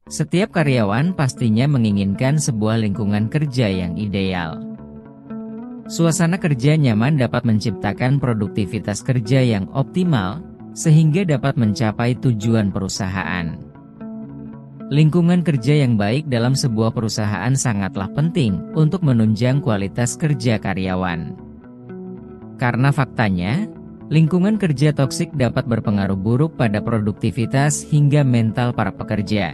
Setiap karyawan pastinya menginginkan sebuah lingkungan kerja yang ideal. Suasana kerja nyaman dapat menciptakan produktivitas kerja yang optimal, sehingga dapat mencapai tujuan perusahaan. Lingkungan kerja yang baik dalam sebuah perusahaan sangatlah penting untuk menunjang kualitas kerja karyawan. Karena faktanya, lingkungan kerja toksik dapat berpengaruh buruk pada produktivitas hingga mental para pekerja.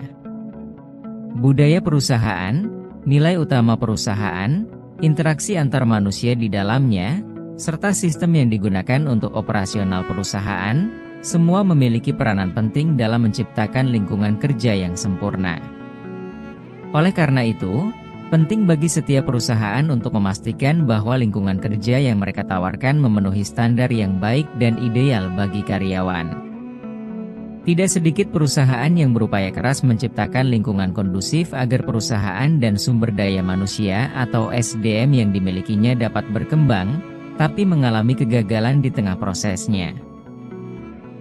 Budaya perusahaan, nilai utama perusahaan, interaksi antar manusia di dalamnya, serta sistem yang digunakan untuk operasional perusahaan, semua memiliki peranan penting dalam menciptakan lingkungan kerja yang sempurna. Oleh karena itu, penting bagi setiap perusahaan untuk memastikan bahwa lingkungan kerja yang mereka tawarkan memenuhi standar yang baik dan ideal bagi karyawan. Tidak sedikit perusahaan yang berupaya keras menciptakan lingkungan kondusif agar perusahaan dan sumber daya manusia atau SDM yang dimilikinya dapat berkembang, tapi mengalami kegagalan di tengah prosesnya.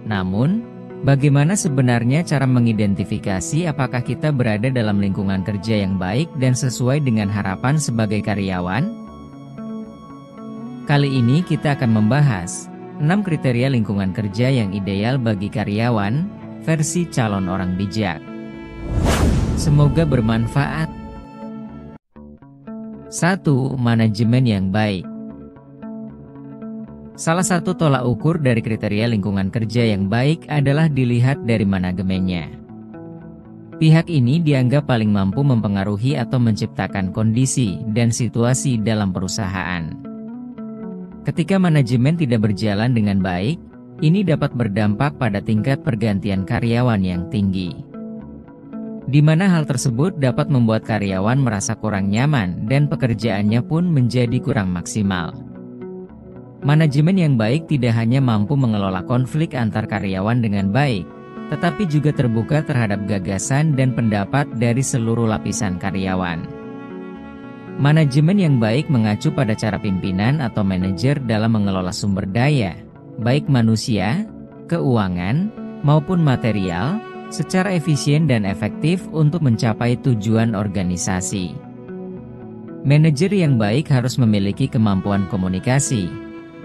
Namun, bagaimana sebenarnya cara mengidentifikasi apakah kita berada dalam lingkungan kerja yang baik dan sesuai dengan harapan sebagai karyawan? Kali ini kita akan membahas 6 kriteria lingkungan kerja yang ideal bagi karyawan, versi calon orang bijak. Semoga bermanfaat. 1. Manajemen yang baik. Salah satu tolak ukur dari kriteria lingkungan kerja yang baik adalah dilihat dari manajemennya. Pihak ini dianggap paling mampu mempengaruhi atau menciptakan kondisi dan situasi dalam perusahaan. Ketika manajemen tidak berjalan dengan baik, ini dapat berdampak pada tingkat pergantian karyawan yang tinggi. Di mana hal tersebut dapat membuat karyawan merasa kurang nyaman dan pekerjaannya pun menjadi kurang maksimal. Manajemen yang baik tidak hanya mampu mengelola konflik antar karyawan dengan baik, tetapi juga terbuka terhadap gagasan dan pendapat dari seluruh lapisan karyawan. Manajemen yang baik mengacu pada cara pimpinan atau manajer dalam mengelola sumber daya, baik manusia, keuangan, maupun material, secara efisien dan efektif untuk mencapai tujuan organisasi. Manajer yang baik harus memiliki kemampuan komunikasi,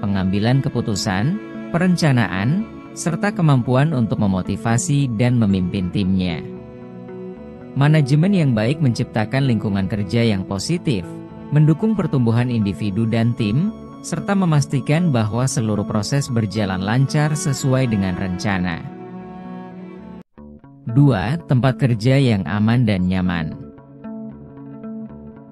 pengambilan keputusan, perencanaan, serta kemampuan untuk memotivasi dan memimpin timnya. Manajemen yang baik menciptakan lingkungan kerja yang positif, mendukung pertumbuhan individu dan tim, serta memastikan bahwa seluruh proses berjalan lancar sesuai dengan rencana. 2. Tempat kerja yang aman dan nyaman.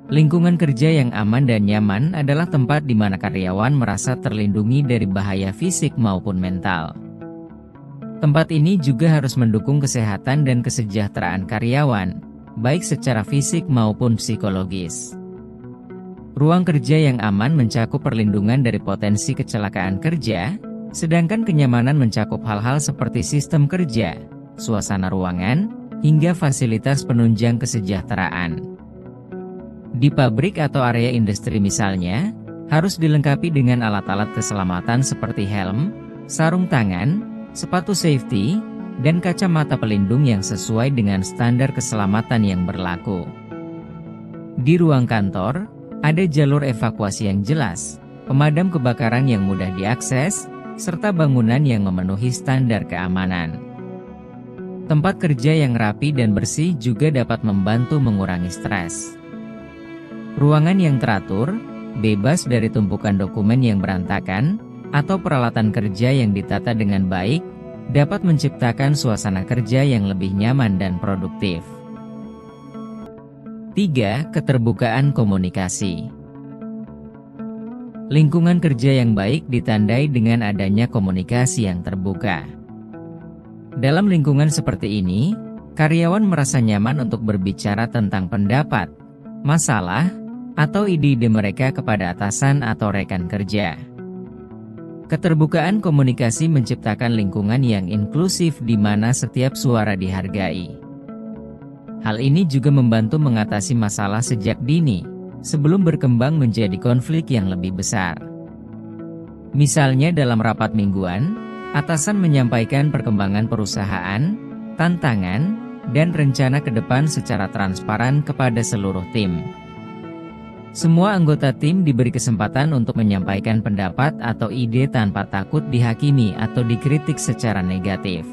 Lingkungan kerja yang aman dan nyaman adalah tempat di mana karyawan merasa terlindungi dari bahaya fisik maupun mental. Tempat ini juga harus mendukung kesehatan dan kesejahteraan karyawan, baik secara fisik maupun psikologis. Ruang kerja yang aman mencakup perlindungan dari potensi kecelakaan kerja, sedangkan kenyamanan mencakup hal-hal seperti sistem kerja, suasana ruangan, hingga fasilitas penunjang kesejahteraan. Di pabrik atau area industri misalnya, harus dilengkapi dengan alat-alat keselamatan seperti helm, sarung tangan, sepatu safety, dan kacamata pelindung yang sesuai dengan standar keselamatan yang berlaku. Di ruang kantor, ada jalur evakuasi yang jelas, pemadam kebakaran yang mudah diakses, serta bangunan yang memenuhi standar keamanan. Tempat kerja yang rapi dan bersih juga dapat membantu mengurangi stres. Ruangan yang teratur, bebas dari tumpukan dokumen yang berantakan, atau peralatan kerja yang ditata dengan baik, dapat menciptakan suasana kerja yang lebih nyaman dan produktif. 3. Keterbukaan komunikasi. Lingkungan kerja yang baik ditandai dengan adanya komunikasi yang terbuka. Dalam lingkungan seperti ini, karyawan merasa nyaman untuk berbicara tentang pendapat, masalah, atau ide-ide mereka kepada atasan atau rekan kerja. Keterbukaan komunikasi menciptakan lingkungan yang inklusif di mana setiap suara dihargai. Hal ini juga membantu mengatasi masalah sejak dini, sebelum berkembang menjadi konflik yang lebih besar. Misalnya dalam rapat mingguan, atasan menyampaikan perkembangan perusahaan, tantangan, dan rencana ke depan secara transparan kepada seluruh tim. Semua anggota tim diberi kesempatan untuk menyampaikan pendapat atau ide tanpa takut dihakimi atau dikritik secara negatif.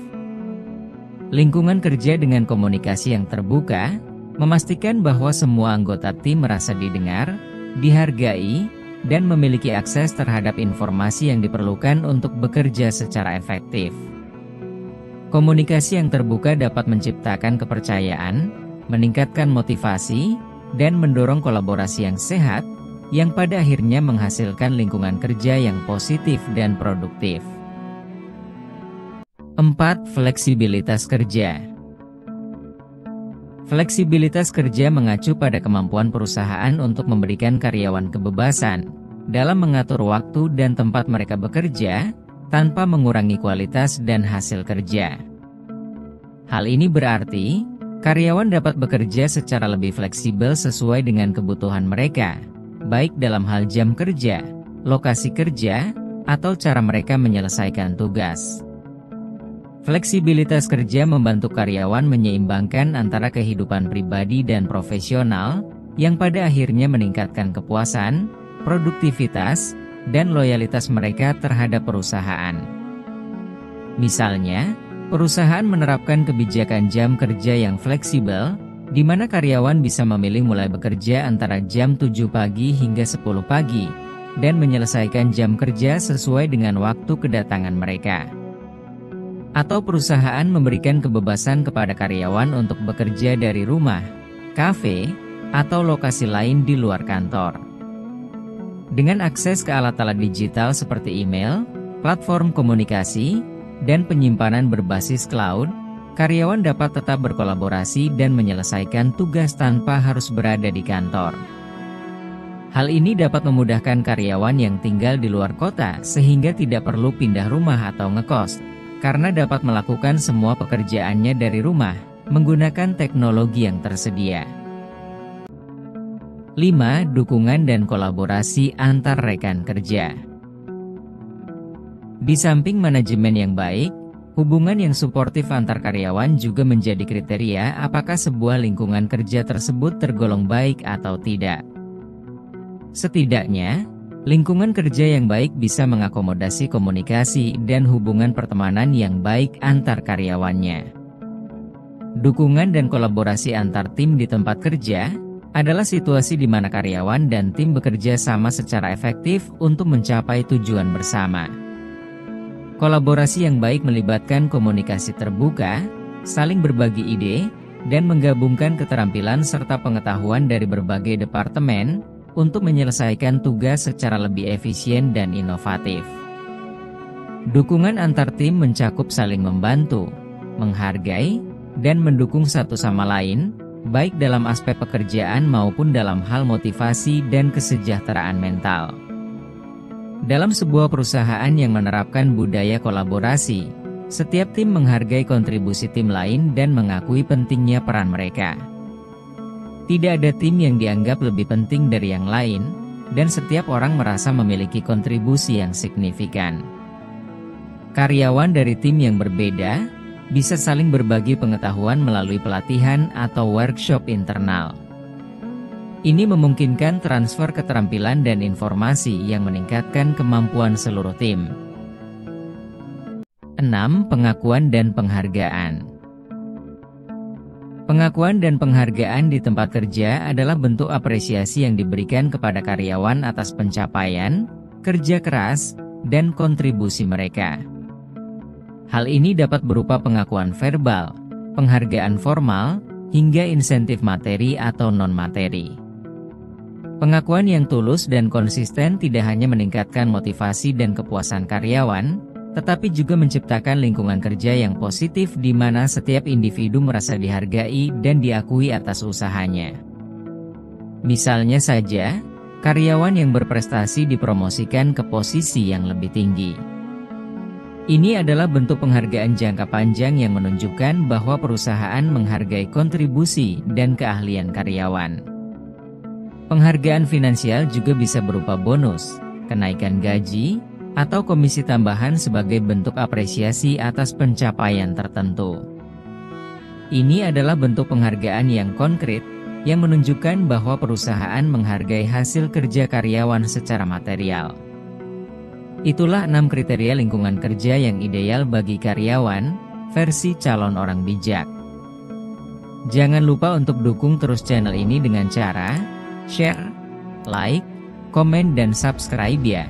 Lingkungan kerja dengan komunikasi yang terbuka, memastikan bahwa semua anggota tim merasa didengar, dihargai, dan memiliki akses terhadap informasi yang diperlukan untuk bekerja secara efektif. Komunikasi yang terbuka dapat menciptakan kepercayaan, meningkatkan motivasi, dan mendorong kolaborasi yang sehat, yang pada akhirnya menghasilkan lingkungan kerja yang positif dan produktif. 4. Fleksibilitas kerja. Fleksibilitas kerja mengacu pada kemampuan perusahaan untuk memberikan karyawan kebebasan dalam mengatur waktu dan tempat mereka bekerja, tanpa mengurangi kualitas dan hasil kerja. Hal ini berarti, karyawan dapat bekerja secara lebih fleksibel sesuai dengan kebutuhan mereka, baik dalam hal jam kerja, lokasi kerja, atau cara mereka menyelesaikan tugas. Fleksibilitas kerja membantu karyawan menyeimbangkan antara kehidupan pribadi dan profesional, yang pada akhirnya meningkatkan kepuasan, produktivitas, dan loyalitas mereka terhadap perusahaan. Misalnya, perusahaan menerapkan kebijakan jam kerja yang fleksibel, di mana karyawan bisa memilih mulai bekerja antara jam 7 pagi hingga 10 pagi, dan menyelesaikan jam kerja sesuai dengan waktu kedatangan mereka. Atau perusahaan memberikan kebebasan kepada karyawan untuk bekerja dari rumah, kafe, atau lokasi lain di luar kantor. Dengan akses ke alat-alat digital seperti email, platform komunikasi, dan penyimpanan berbasis cloud, karyawan dapat tetap berkolaborasi dan menyelesaikan tugas tanpa harus berada di kantor. Hal ini dapat memudahkan karyawan yang tinggal di luar kota sehingga tidak perlu pindah rumah atau ngekos, karena dapat melakukan semua pekerjaannya dari rumah, menggunakan teknologi yang tersedia. 5. Dukungan dan kolaborasi antar rekan kerja. Di samping manajemen yang baik, hubungan yang suportif antar karyawan juga menjadi kriteria apakah sebuah lingkungan kerja tersebut tergolong baik atau tidak. Setidaknya, lingkungan kerja yang baik bisa mengakomodasi komunikasi dan hubungan pertemanan yang baik antar karyawannya. Dukungan dan kolaborasi antar tim di tempat kerja adalah situasi di mana karyawan dan tim bekerja sama secara efektif untuk mencapai tujuan bersama. Kolaborasi yang baik melibatkan komunikasi terbuka, saling berbagi ide, dan menggabungkan keterampilan serta pengetahuan dari berbagai departemen untuk menyelesaikan tugas secara lebih efisien dan inovatif. Dukungan antar tim mencakup saling membantu, menghargai, dan mendukung satu sama lain, baik dalam aspek pekerjaan maupun dalam hal motivasi dan kesejahteraan mental. Dalam sebuah perusahaan yang menerapkan budaya kolaborasi, setiap tim menghargai kontribusi tim lain dan mengakui pentingnya peran mereka. Tidak ada tim yang dianggap lebih penting dari yang lain, dan setiap orang merasa memiliki kontribusi yang signifikan. Karyawan dari tim yang berbeda bisa saling berbagi pengetahuan melalui pelatihan atau workshop internal. Ini memungkinkan transfer keterampilan dan informasi yang meningkatkan kemampuan seluruh tim. 6. Pengakuan dan penghargaan. Pengakuan dan penghargaan di tempat kerja adalah bentuk apresiasi yang diberikan kepada karyawan atas pencapaian, kerja keras, dan kontribusi mereka. Hal ini dapat berupa pengakuan verbal, penghargaan formal, hingga insentif materi atau non-materi. Pengakuan yang tulus dan konsisten tidak hanya meningkatkan motivasi dan kepuasan karyawan, tetapi juga menciptakan lingkungan kerja yang positif di mana setiap individu merasa dihargai dan diakui atas usahanya. Misalnya saja, karyawan yang berprestasi dipromosikan ke posisi yang lebih tinggi. Ini adalah bentuk penghargaan jangka panjang yang menunjukkan bahwa perusahaan menghargai kontribusi dan keahlian karyawan. Penghargaan finansial juga bisa berupa bonus, kenaikan gaji, atau komisi tambahan sebagai bentuk apresiasi atas pencapaian tertentu. Ini adalah bentuk penghargaan yang konkret, yang menunjukkan bahwa perusahaan menghargai hasil kerja karyawan secara material. Itulah 6 kriteria lingkungan kerja yang ideal bagi karyawan, versi calon orang bijak. Jangan lupa untuk dukung terus channel ini dengan cara share, like, komen dan subscribe ya.